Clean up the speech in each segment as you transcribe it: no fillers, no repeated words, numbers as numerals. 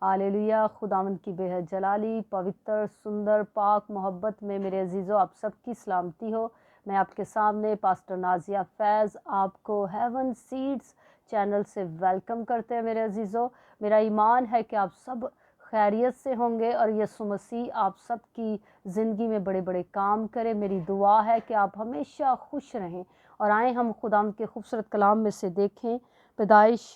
Hallelujah. खुदावंद की बेहद जलाली, पवित्र, सुंदर, पाक मोहब्बत में मेरे अजीज़ों आप सबकी सलामती हो। मैं आपके सामने पास्टर नाजिया फैज़ आपको हेवन सीड्स चैनल से वेलकम करते हैं। मेरे अजीज़ों, मेरा ईमान है कि आप सब खैरियत से होंगे और यीशु मसीह आप सब की ज़िंदगी में बड़े बड़े काम करे। मेरी दुआ है कि आप हमेशा खुश रहें। और आए हम खुदावंद के खूबसूरत कलाम में से देखें पैदाइश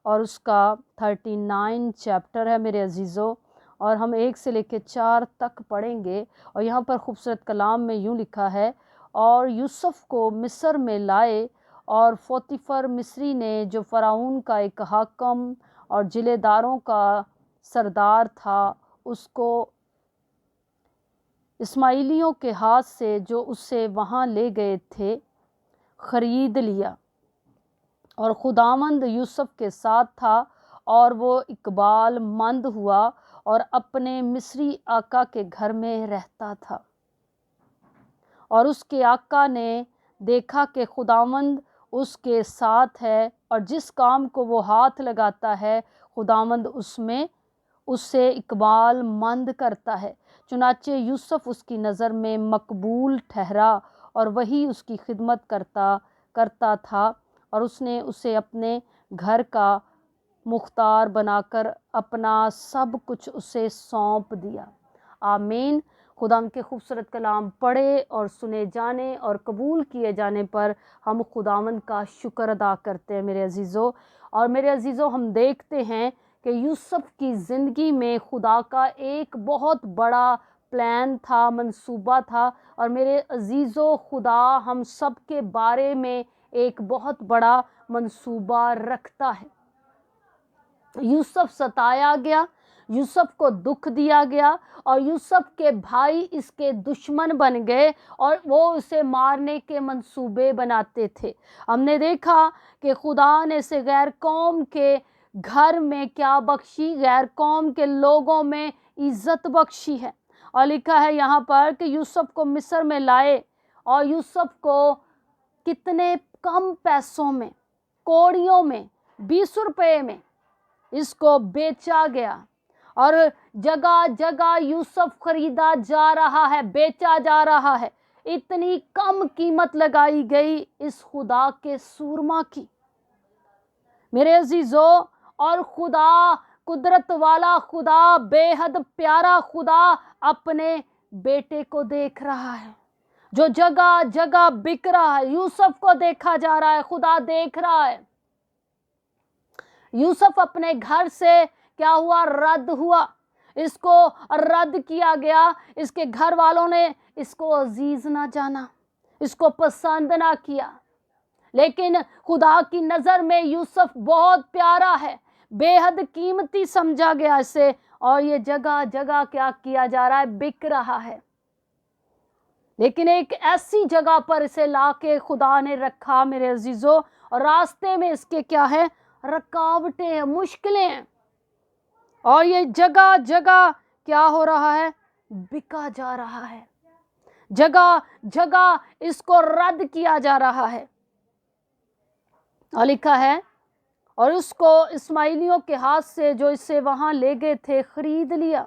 और उसका 39 चैप्टर है मेरे अजीज़ों, और हम 1 से लेकर 4 तक पढ़ेंगे। और यहाँ पर खूबसूरत कलाम में यूँ लिखा है, और यूसुफ को मिस्र में लाए, और पोतीफर मिस्री ने जो फ़राउन का एक हाकम और जिलेदारों का सरदार था, उसको इस्माइलियों के हाथ से जो उससे वहाँ ले गए थे ख़रीद लिया। और खुदावंद यूसुफ के साथ था, और वो इकबाल मंद हुआ और अपने मिस्री आका के घर में रहता था। और उसके आका ने देखा कि खुदावंद उसके साथ है, और जिस काम को वो हाथ लगाता है खुदावंद उसमें उससे इकबाल मंद करता है। चुनाचे यूसुफ उसकी नज़र में मकबूल ठहरा, और वही उसकी खिदमत करता था, और उसने उसे अपने घर का मुख्तार बनाकर अपना सब कुछ उसे सौंप दिया। आमीन। खुदा के खूबसूरत कलाम पढ़े और सुने जाने और कबूल किए जाने पर हम खुदावंद का शुक्र अदा करते हैं मेरे अजीज़ों। और मेरे अजीज़ों, हम देखते हैं कि यूसुफ की ज़िंदगी में खुदा का एक बहुत बड़ा प्लान था, मंसूबा था। और मेरे अजीज़ों, खुदा हम सब के बारे में एक बहुत बड़ा मंसूबा रखता है। यूसुफ सताया गया, यूसुफ को दुख दिया गया, और यूसुफ के भाई इसके दुश्मन बन गए और वो उसे मारने के मंसूबे बनाते थे। हमने देखा कि खुदा ने से गैर कौम के घर में क्या बख्शी, गैर कौम के लोगों में इज़्ज़त बख्शी है। और लिखा है यहाँ पर कि यूसुफ को मिस्र में लाए, और यूसुफ को कितने कम पैसों में, कौड़ियों में, 20 रुपए में इसको बेचा गया। और जगह जगह यूसुफ खरीदा जा रहा है, बेचा जा रहा है। इतनी कम कीमत लगाई गई इस खुदा के सूरमा की मेरे अजीजों। और खुदा, कुदरत वाला खुदा, बेहद प्यारा खुदा अपने बेटे को देख रहा है, जो जगह जगह बिक रहा है। यूसुफ को देखा जा रहा है, खुदा देख रहा है। यूसुफ अपने घर से क्या हुआ? रद्द हुआ, इसको रद्द किया गया। इसके घर वालों ने इसको अजीज ना जाना, इसको पसंद ना किया। लेकिन खुदा की नज़र में यूसुफ बहुत प्यारा है, बेहद कीमती समझा गया इसे। और ये जगह जगह क्या किया जा रहा है? बिक रहा है। लेकिन एक ऐसी जगह पर इसे लाके खुदा ने रखा मेरे अजीजों, और रास्ते में इसके क्या है? रुकावटें हैं, मुश्किलें हैं। और ये जगह जगह क्या हो रहा है? बिका जा रहा है, जगह जगह इसको रद्द किया जा रहा है। और लिखा है, और उसको इस्माइलियों के हाथ से जो इसे वहां ले गए थे खरीद लिया।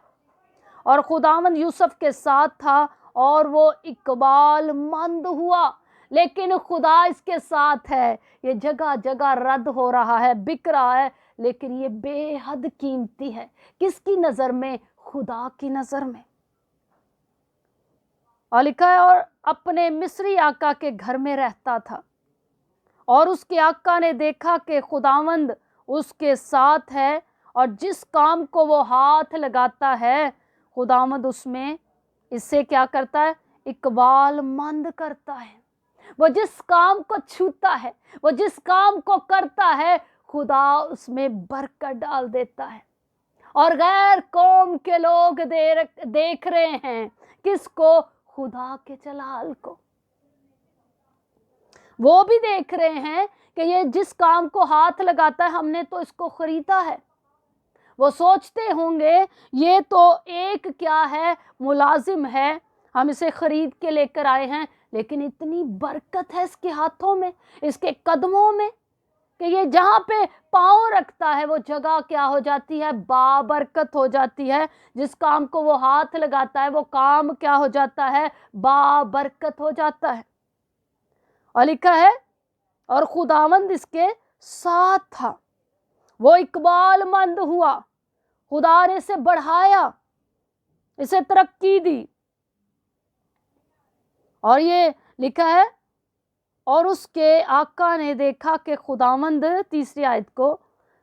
और खुदावंद यूसुफ के साथ था, और वो इकबाल मंद हुआ। लेकिन खुदा इसके साथ है। ये जगह जगह रद्द हो रहा है, बिक रहा है, लेकिन ये बेहद कीमती है। किसकी नज़र में? खुदा की नज़र में। और लिखा है, और अपने मिस्री आका के घर में रहता था, और उसके आका ने देखा कि खुदावंद उसके साथ है, और जिस काम को वो हाथ लगाता है खुदावंद उसमें इससे क्या करता है? इकबाल मंद करता है। वो जिस काम को छूता है, वो जिस काम को करता है, खुदा उसमें बरकत डाल देता है। और गैर कौम के लोग देख रहे हैं किसको? खुदा के जलाल को। वो भी देख रहे हैं कि ये जिस काम को हाथ लगाता है, हमने तो इसको खरीदा है। वो सोचते होंगे ये तो एक क्या है? मुलाजिम है, हम इसे खरीद के लेकर आए हैं। लेकिन इतनी बरकत है इसके हाथों में, इसके कदमों में, کہ یہ جہاں پہ پاؤں رکھتا ہے وہ جگہ کیا ہو جاتی ہے؟ بابرکت ہو جاتی ہے. جس کام کو وہ ہاتھ لگاتا ہے وہ کام کیا ہو جاتا ہے؟ بابرکت ہو جاتا ہے. اور لکھا ہے اور خداوند اس کے ساتھ تھا، وہ اقبال مند ہوا، خدا نے اسے بڑھایا، اسے ترقی دی. اور یہ لکھا ہے اور اس کے آقا نے دیکھا کہ خداوند، تیسری آیت کو،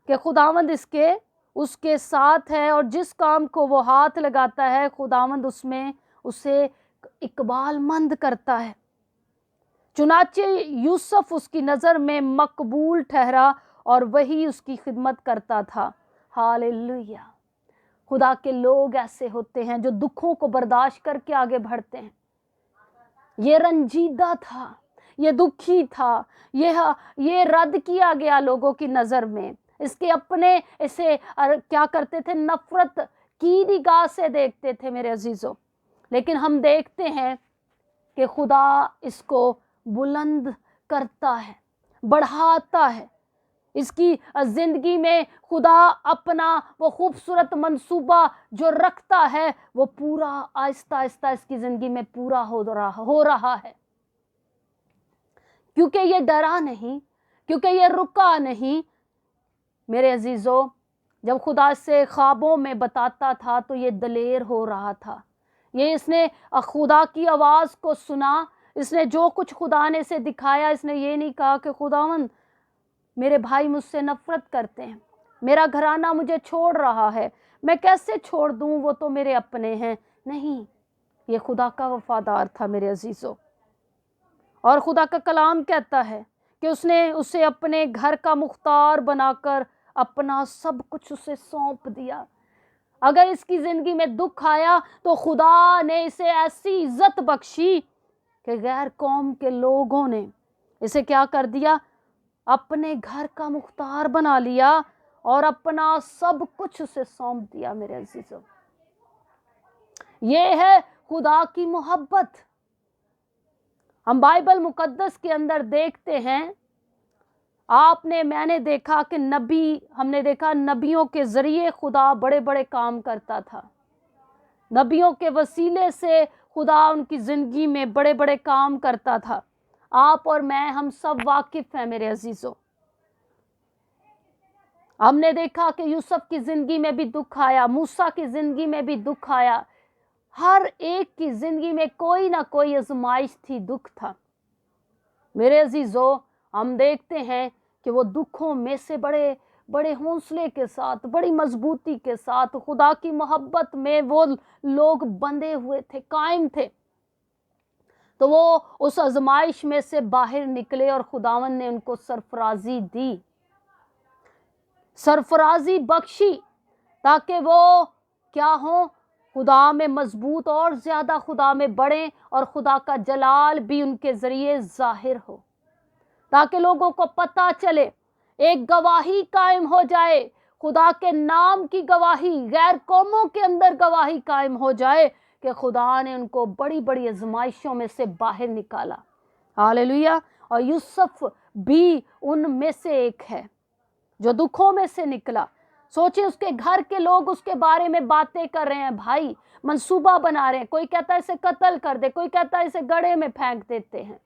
کہ خداوند اس کے ساتھ ہے اور جس کام کو وہ ہاتھ لگاتا ہے خداوند اس میں اسے اقبال مند کرتا ہے. چنانچہ یوسف اس کی نظر میں مقبول ٹھہرا اور وہی اس کی خدمت کرتا تھا. ہاللیلویہ. خدا کے لوگ ایسے ہوتے ہیں جو دکھوں کو برداشت کر کے آگے بڑھتے ہیں. یہ رنجیدہ تھا، یہ دکھی تھا، یہ رد کیا گیا لوگوں کی نظر میں. اس کے اپنے اسے کیا کرتے تھے؟ نفرت کی نگاہ سے دیکھتے تھے میرے عزیزوں. لیکن ہم دیکھتے ہیں کہ خدا اس کو بلند کرتا ہے، بڑھاتا ہے. اس کی زندگی میں خدا اپنا وہ خوبصورت منصوبہ جو رکھتا ہے وہ پورا آہستہ آہستہ اس کی زندگی میں پورا ہو رہا ہے. کیونکہ یہ ڈرا نہیں، کیونکہ یہ رکا نہیں. میرے عزیزوں، جب خدا سے خوابوں میں بتاتا تھا تو یہ دلیر ہو رہا تھا. یہ اس نے خدا کی آواز کو سنا، اس نے جو کچھ خدا نے اسے دکھایا، اس نے یہ نہیں کہا کہ خداوند میرے بھائی مجھ سے نفرت کرتے ہیں، میرا گھرانہ مجھے چھوڑ رہا ہے، میں کیسے چھوڑ دوں، وہ تو میرے اپنے ہیں. نہیں، یہ خدا کا وفادار تھا میرے عزیزوں. اور خدا کا کلام کہتا ہے کہ اس نے اسے اپنے گھر کا مختار بنا کر اپنا سب کچھ اسے سونپ دیا. اگر اس کی زندگی میں دکھ آیا تو خدا نے اسے ایسی عزت بخشی کہ غیر قوم کے لوگوں نے اسے کیا کر دیا؟ اپنے گھر کا مختار بنا لیا اور اپنا سب کچھ اسے سونپ دیا. میرے عزیزوں، یہ ہے خدا کی محبت. ہم بائبل مقدس کے اندر دیکھتے ہیں، میں نے دیکھا کہ ہم نے دیکھا نبیوں کے ذریعے خدا بڑے بڑے کام کرتا تھا. نبیوں کے وسیلے سے خدا ان کی زندگی میں بڑے بڑے کام کرتا تھا. آپ اور میں، ہم سب واقف ہیں میرے عزیزوں. ہم نے دیکھا کہ یوسف کی زندگی میں بھی دکھ آیا، موسیٰ کی زندگی میں بھی دکھ آیا. ہر ایک کی زندگی میں کوئی نہ کوئی آزمائش تھی، دکھ تھا. میرے عزیزوں، ہم دیکھتے ہیں کہ وہ دکھوں میں سے بڑے بڑے حوصلے کے ساتھ، بڑی مضبوطی کے ساتھ خدا کی محبت میں وہ لوگ بندھے ہوئے تھے، قائم تھے. تو وہ اس آزمائش میں سے باہر نکلے اور خداوند نے ان کو سرفرازی دی، سرفرازی بخشی، تاکہ وہ کیا ہوں؟ خدا میں مضبوط اور زیادہ خدا میں بڑھیں اور خدا کا جلال بھی ان کے ذریعے ظاہر ہو، تاکہ لوگوں کو پتہ چلے، ایک گواہی قائم ہو جائے، خدا کے نام کی گواہی، غیر قوموں کے اندر گواہی قائم ہو جائے کہ خدا نے ان کو بڑی بڑی آزمائشوں میں سے باہر نکالا. ہاللیلویہ. اور یوسف بھی ان میں سے ایک ہے جو دکھوں میں سے نکلا. سوچیں، اس کے گھر کے لوگ اس کے بارے میں باتیں کر رہے ہیں، بھائی منصوبہ بنا رہے ہیں. کوئی کہتا ہے اسے قتل کر دے، کوئی کہتا ہے اسے گڑھے میں پھینک دیتے ہیں.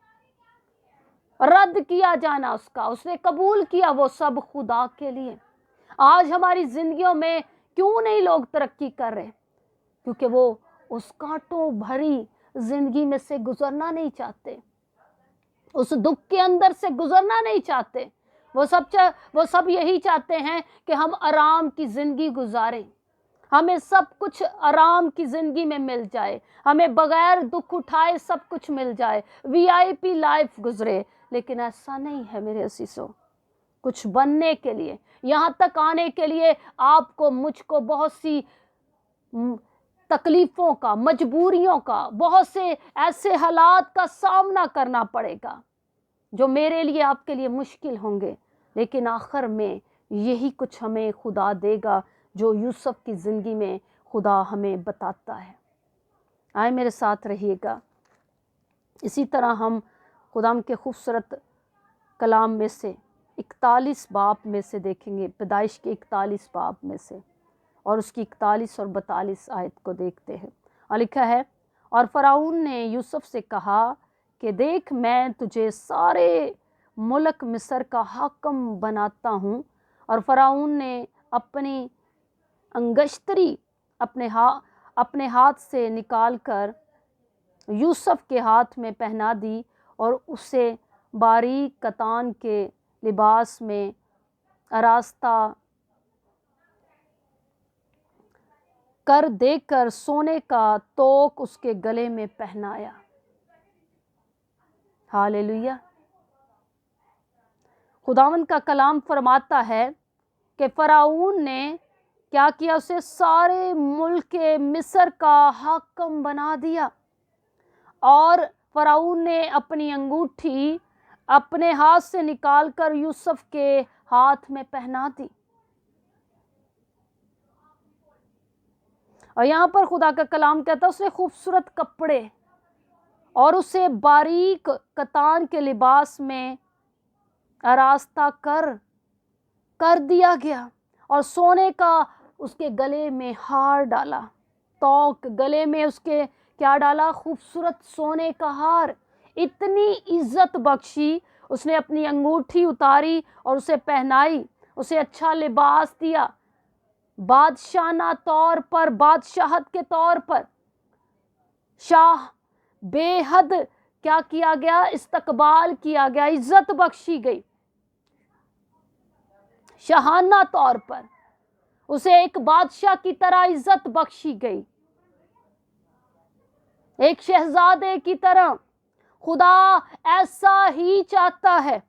رد کیا جانا اس نے قبول کیا، وہ سب خدا کے لیے. آج ہماری زندگیوں میں کیوں نہیں لوگ ترقی کر رہے؟ کیونکہ وہ اس کانٹوں بھری زندگی میں سے گزرنا نہیں چاہتے، اس دکھ کے اندر سے گزرنا نہیں چاہتے. وہ سب یہی چاہتے ہیں کہ ہم آرام کی زندگی گزاریں، ہمیں سب کچھ آرام کی زندگی میں مل جائے، ہمیں بغیر دکھ اٹھائے سب کچھ مل جائے، VIP لائف گزرے. لیکن ایسا نہیں ہے میرے عزیزوں. کچھ بننے کے لیے، یہاں تک آنے کے لیے آپ کو، مجھ کو بہت سی تکلیفوں کا، مجبوریوں کا، بہت سے ایسے حالات کا سامنا کرنا پڑے گا جو میرے لیے، آپ کے لیے مشکل ہوں گے. لیکن آخر میں یہی کچھ ہمیں خدا دے گا جو یوسف کی زندگی میں خدا ہمیں بتاتا ہے. آئے میرے ساتھ رہیے گا. اسی طرح ہم خدا کے خوبصورت کلام میں سے 41 बाब में से देखेंगे, पैदाइश के 41 बाब में से, और उसकी 41 और 42 आयत को देखते हैं। और लिखा है, और फ़िरौन ने यूसुफ से कहा कि देख, मैं तुझे सारे मुल्क मिस्र का हाकिम बनाता हूँ। और फ़िरौन ने अपनी अंगश्तरी अपने हाथ से निकाल कर यूसुफ के हाथ में पहना दी और उसे बारीक कतान के लिबास में आरास्ता कर देकर सोने का तोक उसके गले में पहनाया। हालेलुया। खुदावंद का कलाम फरमाता है कि फ़िरौन ने क्या किया, उसे सारे मुल्क मिस्र का हाकिम बना दिया। और फ़िरौन ने अपनी अंगूठी अपने हाथ से निकालकर यूसुफ के हाथ में पहना दी। और यहाँ पर खुदा का कलाम कहता है, उसे खूबसूरत कपड़े और उसे बारीक कतान के लिबास में आरास्ता कर दिया गया, और सोने का उसके गले में हार डाला। तोक गले में उसके क्या डाला? खूबसूरत सोने का हार। इतनी इज्जत बख्शी, उसने अपनी अंगूठी उतारी और उसे पहनाई, उसे अच्छा लिबास दिया। बादशाहना तौर पर, बादशाहत के तौर पर शाह बेहद क्या किया गया? इस्तकबाल किया गया, इज्जत बख्शी गई। शाहाना तौर पर उसे एक बादशाह की तरह इज्जत बख्शी गई, एक शहजादे की तरह। खुदा ऐसा ही चाहता है।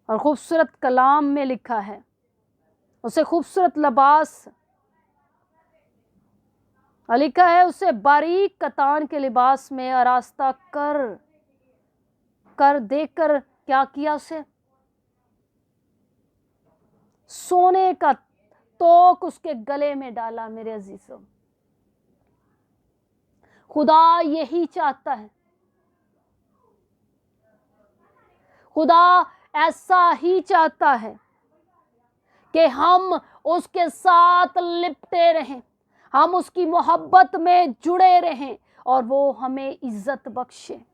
और खूबसूरत कलाम में लिखा है, उसे खूबसूरत लिबास, लिखा है उसे बारीक कतान के लिबास में आरास्ता कर देकर क्या किया? उसे सोने का तोक उसके गले में डाला। मेरे अजीजों, खुदा यही चाहता है। खुदा ऐसा ही चाहता है कि हम उसके साथ लिपटे रहें, हम उसकी मोहब्बत में जुड़े रहें, और वो हमें इज्जत बख्शे,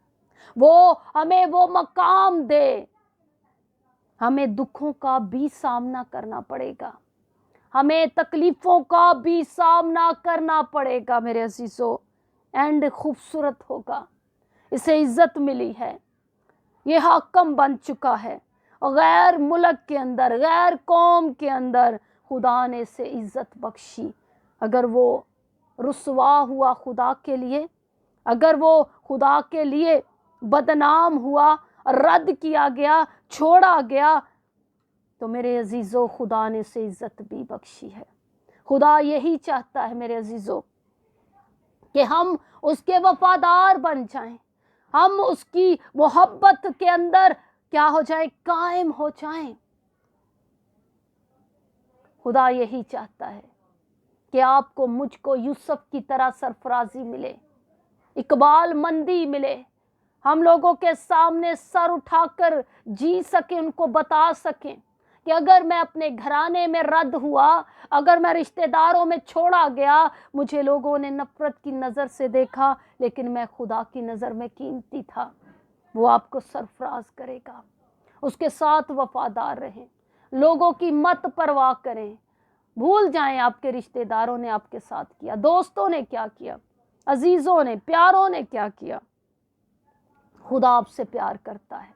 वो हमें वो मकाम दे। हमें दुखों का भी सामना करना पड़ेगा, हमें तकलीफों का भी सामना करना पड़ेगा मेरे अजीजों। एंड खूबसूरत होगा। इसे इज्जत मिली है, ये हाकिम बन चुका है, और गैर मुल्क के अंदर, गैर कौम के अंदर खुदा ने इसे इज्जत बख्शी। अगर वो रुसवा हुआ खुदा के लिए, अगर वो खुदा के लिए बदनाम हुआ, रद्द किया गया, छोड़ा गया, तो मेरे अजीजों खुदा ने इसे इज्जत भी बख्शी है। खुदा यही चाहता है मेरे अजीजों कि हम उसके वफादार बन जाएं, हम उसकी मोहब्बत के अंदर क्या हो जाए? कायम हो जाएं। खुदा यही चाहता है कि आपको, मुझको यूसुफ की तरह सरफराजी मिले, इकबाल मंदी मिले, हम लोगों के सामने सर उठाकर जी सके, उनको बता सकें कि अगर मैं अपने घराने में रद्द हुआ, अगर मैं रिश्तेदारों में छोड़ा गया, मुझे लोगों ने नफरत की नज़र से देखा, लेकिन मैं खुदा की नज़र में कीमती था। वो आपको सरफराज करेगा। उसके साथ वफादार रहें, लोगों की मत परवाह करें। भूल जाएं आपके रिश्तेदारों ने आपके साथ किया, दोस्तों ने क्या किया, अजीजों ने, प्यारों ने क्या किया। खुदा आपसे प्यार करता है।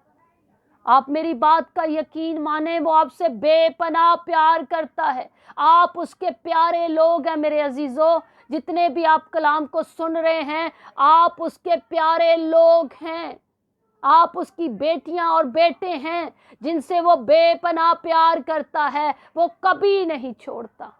आप मेरी बात का यकीन माने, वो आपसे बेपनाह प्यार करता है। आप उसके प्यारे लोग हैं मेरे अजीजों। जितने भी आप कलाम को सुन रहे हैं, आप उसके प्यारे लोग हैं। आप उसकी बेटियां और बेटे हैं जिनसे वो बेपनाह प्यार करता है। वो कभी नहीं छोड़ता।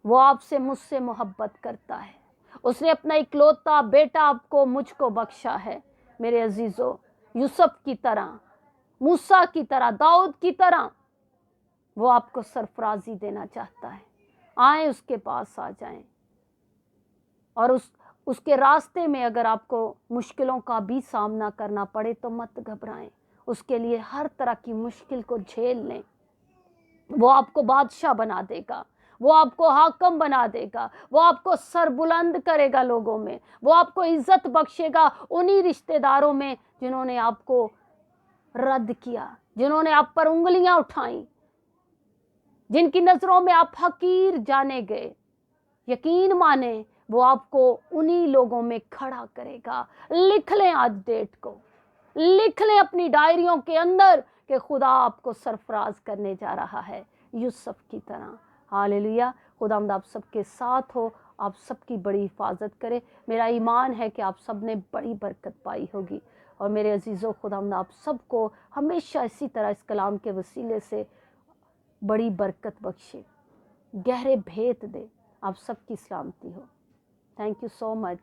वो आपसे, मुझसे मोहब्बत करता है। उसने अपना इकलौता बेटा आपको, मुझको बख्शा है मेरे अजीजों। यूसुफ की तरह, मूसा की तरह, दाऊद की तरह वो आपको सरफराजी देना चाहता है। आए उसके पास आ जाएं और اس کے راستے میں اگر آپ کو مشکلوں کا بھی سامنا کرنا پڑے تو مت گھبرائیں، اس کے لیے ہر طرح کی مشکل کو جھیل لیں۔ وہ آپ کو بادشاہ بنا دے گا، وہ آپ کو حاکم بنا دے گا، وہ آپ کو سر بلند کرے گا لوگوں میں، وہ آپ کو عزت بخشے گا انہی رشتہ داروں میں جنہوں نے آپ کو رد کیا، جنہوں نے آپ پر انگلیاں اٹھائیں، جن کی نظروں میں آپ حقیر جانے گئے۔ یقین مانیں وہ آپ کو انہی لوگوں میں کھڑا کرے گا۔ لکھ لیں آج ڈیٹ کو، لکھ لیں اپنی ڈائریوں کے اندر کہ خدا آپ کو سرفراز کرنے جا رہا ہے یوسف کی طرح۔ ہاللیلویہ۔ خداوند آپ سب کے ساتھ ہو، آپ سب کی بڑی حفاظت کرے۔ میرا ایمان ہے کہ آپ سب نے بڑی برکت پائی ہوگی، اور میرے عزیزو خداوند آپ سب کو ہمیشہ اسی طرح اس کلام کے وسیلے سے بڑی برکت بخشے، گہرے بھیت دے۔ آپ سب کی سلامتی ہو۔ Thank you so much.